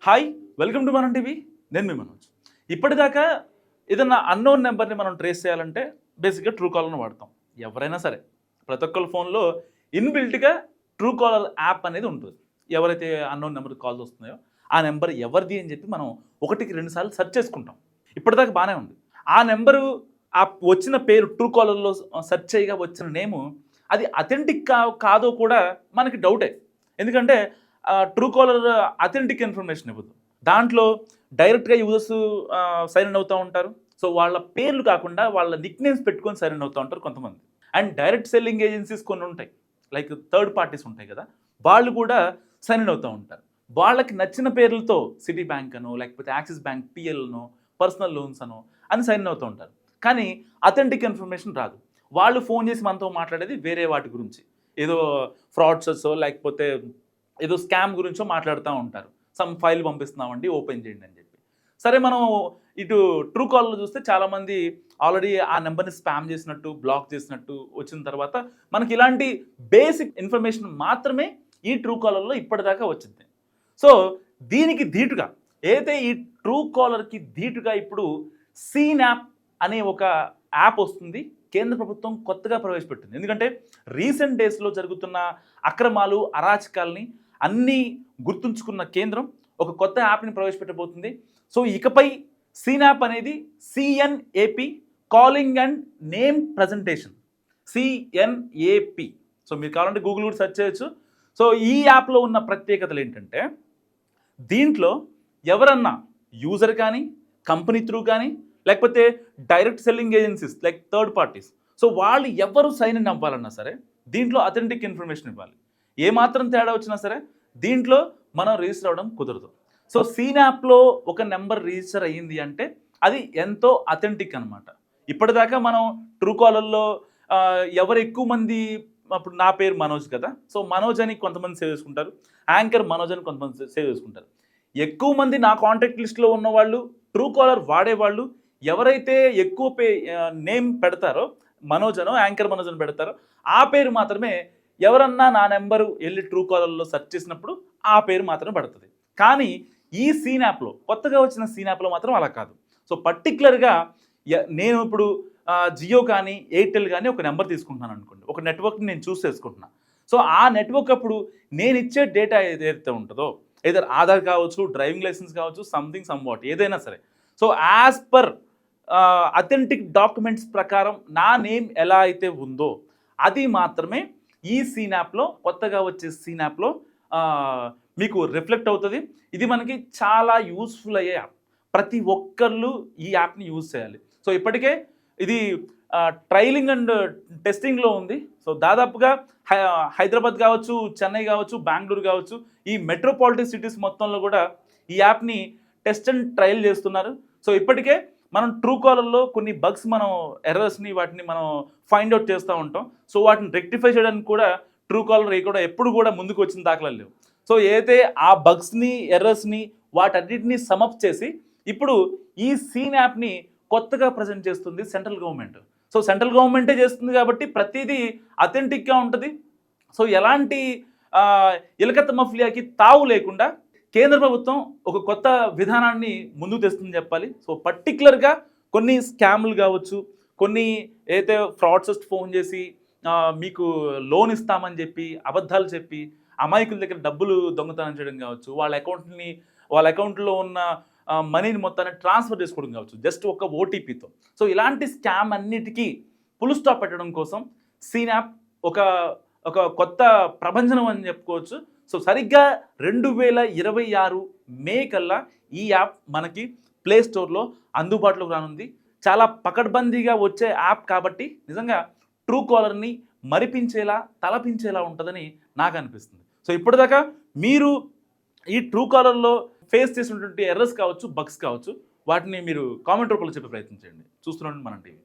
Hi, welcome to మనం TV. నేను మీ మనోజ్. ఇప్పటిదాకా ఏదన్నా అన్నోన్ నెంబర్ని మనం ట్రేస్ చేయాలంటే బేసిక్గా ట్రూ కాలర్ని వాడతాం. ఎవరైనా సరే ప్రతి ఒక్కరి ఫోన్లో ఇన్బిల్ట్గా ట్రూ కాలర్ యాప్ అనేది ఉంటుంది. ఎవరైతే అన్నోన్ నెంబర్కి కాల్స్ వస్తున్నాయో ఆ నెంబర్ ఎవరిది అని చెప్పి మనం ఒకటికి 2 సార్లు సెర్చ్ చేసుకుంటాం. ఇప్పటిదాకా బాగానే ఉంది. ఆ నెంబరు ఆ వచ్చిన పేరు ట్రూ కాలర్లో సెర్చ్ చేయగా వచ్చిన నేము అది అథెంటిక్ కాదో కూడా మనకి డౌటే. ఎందుకంటే ట్రూ కాలర్ అథెంటిక్ ఇన్ఫర్మేషన్ ఇవ్వదు. దాంట్లో డైరెక్ట్గా యూజర్స్ సైన్ ఇన్ అవుతూ ఉంటారు. సో వాళ్ళ పేర్లు కాకుండా వాళ్ళ నిక్ నేమ్స్ పెట్టుకొని సైన్ ఇన్ అవుతూ ఉంటారు కొంతమంది. అండ్ డైరెక్ట్ సెల్లింగ్ ఏజెన్సీస్ కొన్ని ఉంటాయి, లైక్ థర్డ్ పార్టీస్ ఉంటాయి కదా, వాళ్ళు కూడా సైన్ ఇన్ అవుతూ ఉంటారు. వాళ్ళకి నచ్చిన పేర్లతో సిటీ బ్యాంక్ అనో లేకపోతే యాక్సిస్ బ్యాంక్ పిఎల్నో పర్సనల్ లోన్స్ అనో అని సైన్ ఇన్ అవుతూ ఉంటారు. కానీ అథెంటిక్ ఇన్ఫర్మేషన్ రాదు. వాళ్ళు ఫోన్ చేసి మనతో మాట్లాడేది వేరే వాటి గురించి, ఏదో ఫ్రాడ్సెస్ లేకపోతే ఏదో స్కామ్ గురించో మాట్లాడుతూ ఉంటారు. సమ్ ఫైల్ పంపిస్తున్నామండి, ఓపెన్ చేయండి అని చెప్పి. సరే, మనం ఇటు ట్రూ కాల్లో చూస్తే చాలామంది ఆల్రెడీ ఆ నెంబర్ని స్పామ్ చేసినట్టు, బ్లాక్ చేసినట్టు వచ్చిన తర్వాత మనకి ఇలాంటి బేసిక్ ఇన్ఫర్మేషన్ మాత్రమే ఈ ట్రూ కాలర్లో ఇప్పటిదాకా వచ్చింది. సో దీనికి ధీటుగా ఏదైతే ఈ ట్రూ కాలర్కి ధీటుగా ఇప్పుడు సీన్ యాప్ అనే ఒక యాప్ వస్తుంది. కేంద్ర ప్రభుత్వం కొత్తగా ప్రవేశపెట్టింది. ఎందుకంటే రీసెంట్ డేస్లో జరుగుతున్న అక్రమాలు, అరాచకాలని అన్నీ గుర్తుంచుకున్న కేంద్రం ఒక కొత్త యాప్ని ప్రవేశపెట్టబోతుంది. సో ఇకపై సీన్ యాప్ అనేది సిఎన్ఏపి, calling and name presentation, సిఎన్ఏపి. So మీరు కావాలంటే గూగుల్ కూడా సెర్చ్ చేయొచ్చు. సో ఈ యాప్లో ఉన్న ప్రత్యేకతలు ఏంటంటే, దీంట్లో ఎవరన్నా యూజర్ కానీ, కంపెనీ త్రూ కానీ, లేకపోతే direct selling agencies like third parties, so వాళ్ళు ఎవరు సైన్ ఇన్ అవ్వాలన్నా సరే దీంట్లో అథెంటిక్ ఇన్ఫర్మేషన్ ఇవ్వాలి. ఏమాత్రం తేడా వచ్చినా సరే దీంట్లో మనం రిజిస్టర్ అవ్వడం కుదరదు. సో సీన్ యాప్లో ఒక నెంబర్ రిజిస్టర్ అయ్యింది అంటే అది ఎంతో అథెంటిక్ అనమాట. ఇప్పటిదాకా మనం ట్రూ కాలర్లో ఎవరు ఎక్కువ మంది, అప్పుడు నా పేరు మనోజ్ కదా, సో మనోజ్ అని కొంతమంది సేవ్ చేసుకుంటారు, యాంకర్ మనోజ్ అని కొంతమంది సేవ్ చేసుకుంటారు. ఎక్కువ మంది నా కాంటాక్ట్ లిస్ట్లో ఉన్నవాళ్ళు, ట్రూ కాలర్ వాడేవాళ్ళు ఎవరైతే ఎక్కువ నేమ్ పెడతారో, మనోజ్ అనో యాంకర్ మనోజ్ అని పెడతారో ఆ పేరు మాత్రమే ఎవరన్నా నా నెంబరు వెళ్ళి ట్రూ కాలర్లో సెర్చ్ చేసినప్పుడు ఆ పేరు మాత్రమే పడుతుంది. కానీ ఈ సీన్ యాప్లో, కొత్తగా వచ్చిన సీన్ యాప్లో మాత్రం అలా కాదు. సో పర్టికులర్గా నేను ఇప్పుడు జియో కానీ ఎయిర్టెల్ కానీ ఒక నెంబర్ తీసుకుంటున్నాను అనుకోండి, ఒక నెట్వర్క్ని నేను చూస్ చేసుకుంటున్నాను. సో ఆ నెట్వర్క్ అప్పుడు నేను ఇచ్చే డేటా ఏదైతే ఉంటుందో, ఏదో ఆధార్ కావచ్చు, డ్రైవింగ్ లైసెన్స్ కావచ్చు, సంథింగ్ సమ్ వాట్ ఏదైనా సరే, so as per authentic documents ప్రకారం నా నేమ్ ఎలా అయితే ఉందో అది మాత్రమే ఈ సీన్ యాప్లో, కొత్తగా వచ్చే సీన్ యాప్లో మీకు రిఫ్లెక్ట్ అవుతుంది. ఇది మనకి చాలా యూస్ఫుల్ అయ్యే యాప్. ప్రతి ఒక్కళ్ళు ఈ యాప్ని యూజ్ చేయాలి. సో ఇప్పటికే ఇది ట్రయలింగ్ అండ్ టెస్టింగ్లో ఉంది. సో దాదాపుగా హైదరాబాద్ కావచ్చు, చెన్నై కావచ్చు, బెంగళూరు కావచ్చు, ఈ మెట్రోపాలిటన్ సిటీస్ మొత్తంలో కూడా ఈ యాప్ని టెస్ట్ అండ్ ట్రయల్ చేస్తున్నారు. సో ఇప్పటికే మనం ట్రూ కాలర్లో కొన్ని బగ్స్, మనం ఎర్రర్స్ని వాటిని మనం ఫైండ్ అవుట్ చేస్తూ ఉంటాం. సో వాటిని రెక్టిఫై చేయడానికి కూడా ట్రూ కాలర్ కూడా ఎప్పుడు కూడా ముందుకు వచ్చిన దాఖలాలు లేవు. సో ఏదైతే ఆ బగ్స్ని, ఎర్రర్స్ని వాటన్నిటిని సమప్ చేసి ఇప్పుడు ఈ సీన్ యాప్ని కొత్తగా ప్రజెంట్ చేస్తుంది సెంట్రల్ గవర్నమెంట్. సో సెంట్రల్ గవర్నమెంటే చేస్తుంది కాబట్టి ప్రతిదీ అథెంటిక్గా ఉంటుంది. సో ఎలాంటి ఇలకత్త మఫ్లియాకి తావు లేకుండా కేంద్ర ప్రభుత్వం ఒక కొత్త విధానాన్ని ముందుకు తెస్తుందని చెప్పాలి. సో పర్టికులర్గా కొన్ని స్కామ్లు కావచ్చు, కొన్ని ఏదైతే ఫ్రాడ్స్ ఫోన్ చేసి మీకు లోన్ ఇస్తామని చెప్పి అబద్ధాలు చెప్పి అమాయకుల దగ్గర డబ్బులు దొంగతనం చేయడం కావచ్చు, వాళ్ళ అకౌంట్లో ఉన్న మనీని మొత్తాన్ని ట్రాన్స్ఫర్ చేసుకోవడం కావచ్చు జస్ట్ ఒక ఓటీపీతో. సో ఇలాంటి స్కామ్ అన్నిటికీ ఫుల్ స్టాప్ పెట్టడం కోసం సీన్ యాప్ ఒక కొత్త ప్రభంజనం అని చెప్పుకోవచ్చు. సో సరిగ్గా 2026 మే కల్లా ఈ యాప్ మనకి ప్లే స్టోర్లో అందుబాటులోకి రానుంది. చాలా పకడ్బందీగా వచ్చే యాప్ కాబట్టి నిజంగా ట్రూ కాలర్ని మరిపించేలా, తలపించేలా ఉంటుందని నాకు అనిపిస్తుంది. సో ఇప్పటిదాకా మీరు ఈ ట్రూ కాలర్లో ఫేస్ చేసినటువంటి ఎర్రర్స్ కావచ్చు, బగ్స్ కావచ్చు, వాటిని మీరు కామెంట్ రూపంలో చెప్పే ప్రయత్నం చేయండి. చూస్తున్నాండి మనం టీవీ.